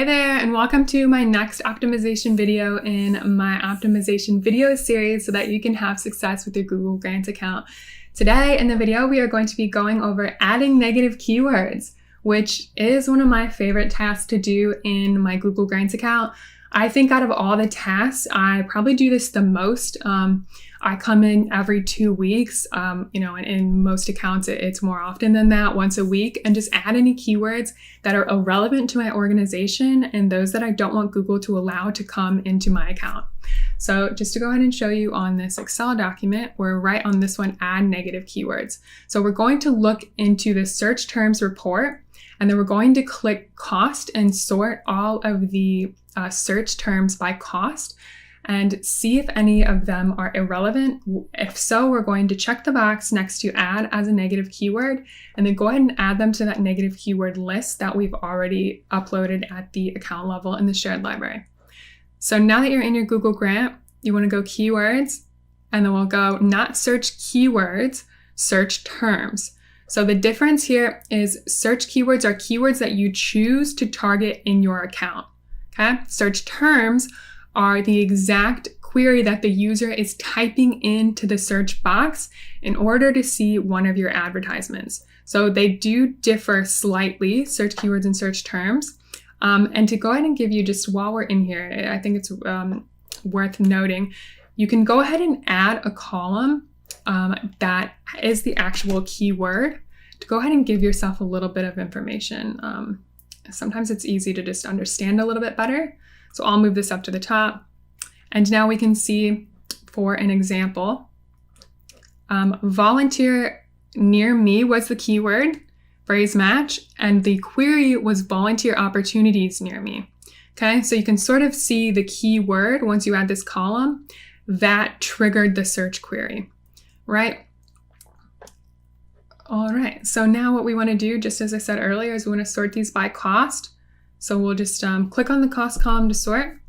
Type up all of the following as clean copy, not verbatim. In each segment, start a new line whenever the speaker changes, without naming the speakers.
Hey there, and welcome to my next optimization video in my optimization video series so that you can have success with your Google Grants account. Today in the video, we are going to be going over adding negative keywords, which is one of my favorite tasks to do in my Google Grants account. I think out of all the tasks, I probably do this the most. I come in every 2 weeks, and in most accounts, it's more often than that, once a week, and just add any keywords that are irrelevant to my organization and those that I don't want Google to allow to come into my account. So just to go ahead and show you on this Excel document, we're right on this one, add negative keywords. So we're going to look into the search terms report, and then we're going to click cost and sort all of the search terms by cost and see if any of them are irrelevant. If so, we're going to check the box next to add as a negative keyword, and then go ahead and add them to that negative keyword list that we've already uploaded at the account level in the shared library. So now that you're in your Google Grant, you want to go keywords, and then we'll go not search keywords, search terms. So the difference here is search keywords are keywords that you choose to target in your account. Okay? Search terms are the exact query that the user is typing into the search box in order to see one of your advertisements. So they do differ slightly, search keywords and search terms. And to go ahead and give you, just while we're in here, I think it's worth noting, you can go ahead and add a column that is the actual keyword to go ahead and give yourself a little bit of information. Sometimes it's easy to just understand a little bit better. So I'll move this up to the top. And now we can see, for an example, volunteer near me was the keyword, phrase match, and the query was volunteer opportunities near me. Okay, so you can sort of see the keyword once you add this column that triggered the search query, right? All right, so now what we want to do, just as I said earlier, is we want to sort these by cost. So we'll just click on the cost column to sort,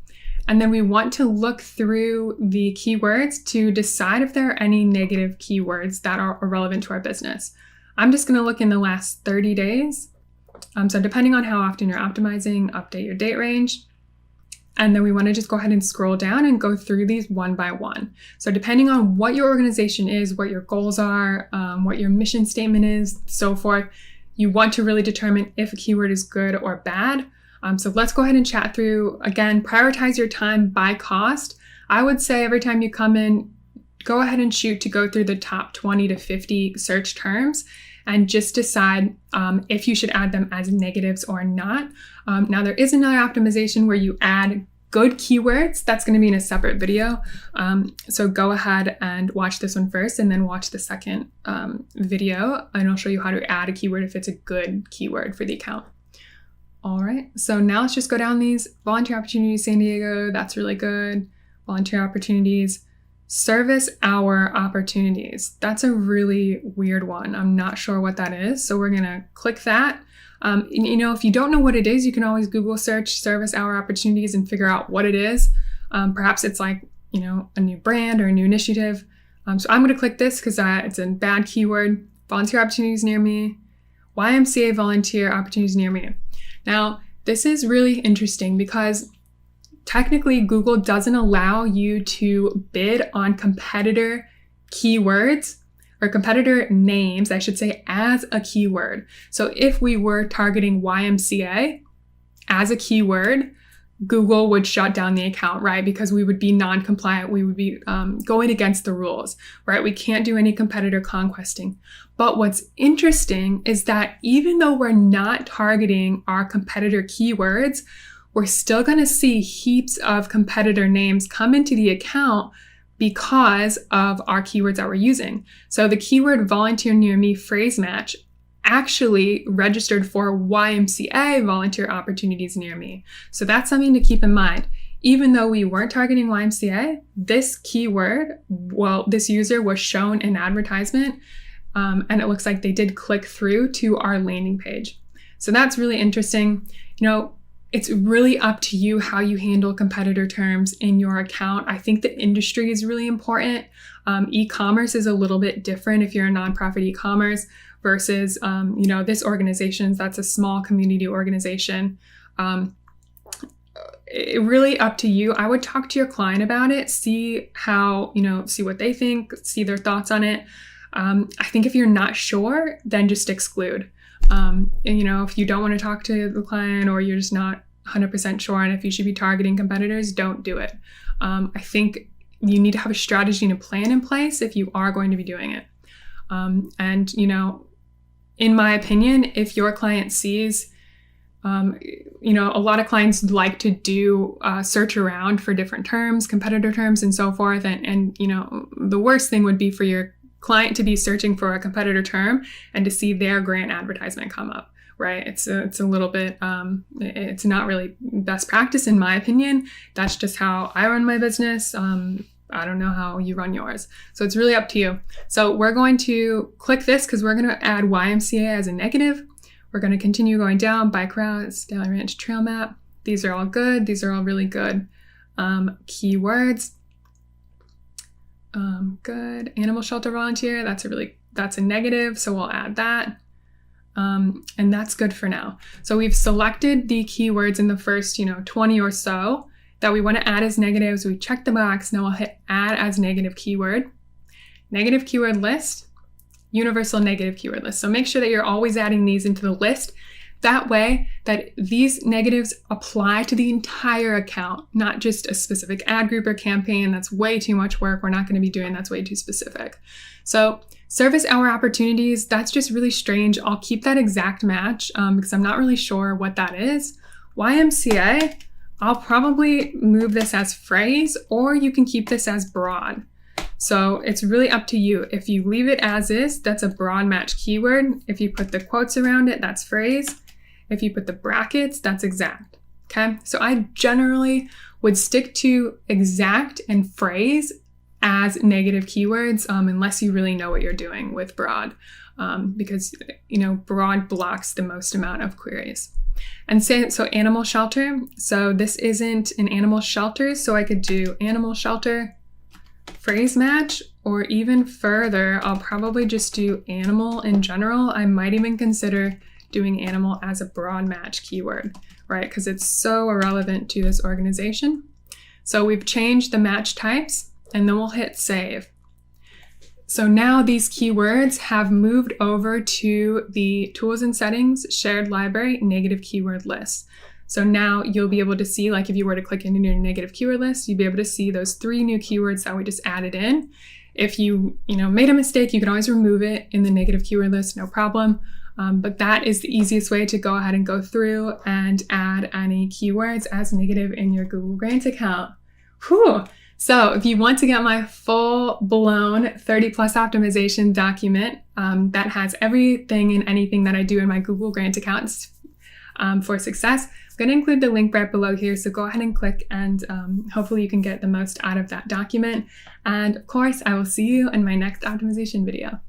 and then we want to look through the keywords to decide if there are any negative keywords that are irrelevant to our business. I'm just going to look in the last 30 days. So depending on how often you're optimizing, update your date range. And then we want to just go ahead and scroll down and go through these one by one. So depending on what your organization is, what your goals are, what your mission statement is, so forth, you want to really determine if a keyword is good or bad. So let's go ahead and chat through, again, prioritize your time by cost. I would say every time you come in, go ahead and shoot to go through the top 20 to 50 search terms and just decide if you should add them as negatives or not. Now there is another optimization where you add good keywords. That's going to be in a separate video. So go ahead and watch this one first and then watch the second video, and I'll show you how to add a keyword if it's a good keyword for the account. All right, so now let's just go down these. Volunteer opportunities, San Diego, that's really good. Volunteer opportunities. Service hour opportunities. That's a really weird one. I'm not sure what that is, so we're gonna click that. If you don't know what it is, you can always Google search service hour opportunities and figure out what it is. Perhaps it's like, a new brand or a new initiative. So I'm gonna click this because it's a bad keyword. Volunteer opportunities near me. YMCA volunteer opportunities near me. Now, this is really interesting because technically Google doesn't allow you to bid on competitor keywords or competitor names, I should say, as a keyword. So if we were targeting YMCA as a keyword, Google would shut down the account, right? Because we would be non-compliant. We would be going against the rules, right? We can't do any competitor conquesting. But what's interesting is that even though we're not targeting our competitor keywords, we're still going to see heaps of competitor names come into the account because of our keywords that we're using. So the keyword volunteer near me phrase match actually registered for YMCA volunteer opportunities near me. So that's something to keep in mind. Even though we weren't targeting YMCA, this keyword, this user was shown an advertisement, and it looks like they did click through to our landing page. So that's really interesting. It's really up to you how you handle competitor terms in your account. I think the industry is really important. E-commerce is a little bit different if you're a nonprofit e-commerce versus, this organization, that's a small community organization. really up to you. I would talk to your client about it, see how, see what they think, see their thoughts on it. I think if you're not sure, then just exclude. And, if you don't want to talk to the client, or you're just not 100% sure on if you should be targeting competitors, don't do it. I think you need to have a strategy and a plan in place if you are going to be doing it. And, in my opinion, if your client sees, a lot of clients like to do search around for different terms, competitor terms, and so forth. And the worst thing would be for your client to be searching for a competitor term and to see their grant advertisement come up, right? It's a little bit, it's not really best practice in my opinion. That's just how I run my business. I don't know how you run yours. So it's really up to you. So we're going to click this because we're going to add YMCA as a negative. We're going to continue going down, bike routes, Daly Ranch trail map. These are all good. These are all really good keywords. Good. Animal shelter volunteer. That's a negative. So we'll add that. And that's good for now. So we've selected the keywords in the first, 20 or so that we want to add as negatives. We check the box. Now we'll hit add as negative keyword. Negative keyword list. Universal negative keyword list. So make sure that you're always adding these into the list. That way that these negatives apply to the entire account, not just a specific ad group or campaign. That's way too much work. We're not going to be doing that's way too specific. So service hour opportunities, that's just really strange. I'll keep that exact match because I'm not really sure what that is. YMCA, I'll probably move this as phrase, or you can keep this as broad. So it's really up to you. If you leave it as is, that's a broad match keyword. If you put the quotes around it, that's phrase. If you put the brackets, that's exact. Okay, so I generally would stick to exact and phrase as negative keywords unless you really know what you're doing with broad because, broad blocks the most amount of queries. And so animal shelter. So this isn't an animal shelter, so I could do animal shelter phrase match, or even further, I'll probably just do animal in general. I might even consider doing animal as a broad match keyword, right? Because it's so irrelevant to this organization. So we've changed the match types, and then we'll hit save. So now these keywords have moved over to the tools and settings, shared library, negative keyword list. So now you'll be able to see, like if you were to click into your negative keyword list, you'd be able to see those 3 new keywords that we just added in. If you made a mistake, you can always remove it in the negative keyword list, no problem. But that is the easiest way to go ahead and go through and add any keywords as negative in your Google Grants account. Whew. So if you want to get my full-blown 30+ optimization document that has everything and anything that I do in my Google Grant accounts for success, I'm going to include the link right below here. So go ahead and click, and hopefully you can get the most out of that document. And of course, I will see you in my next optimization video.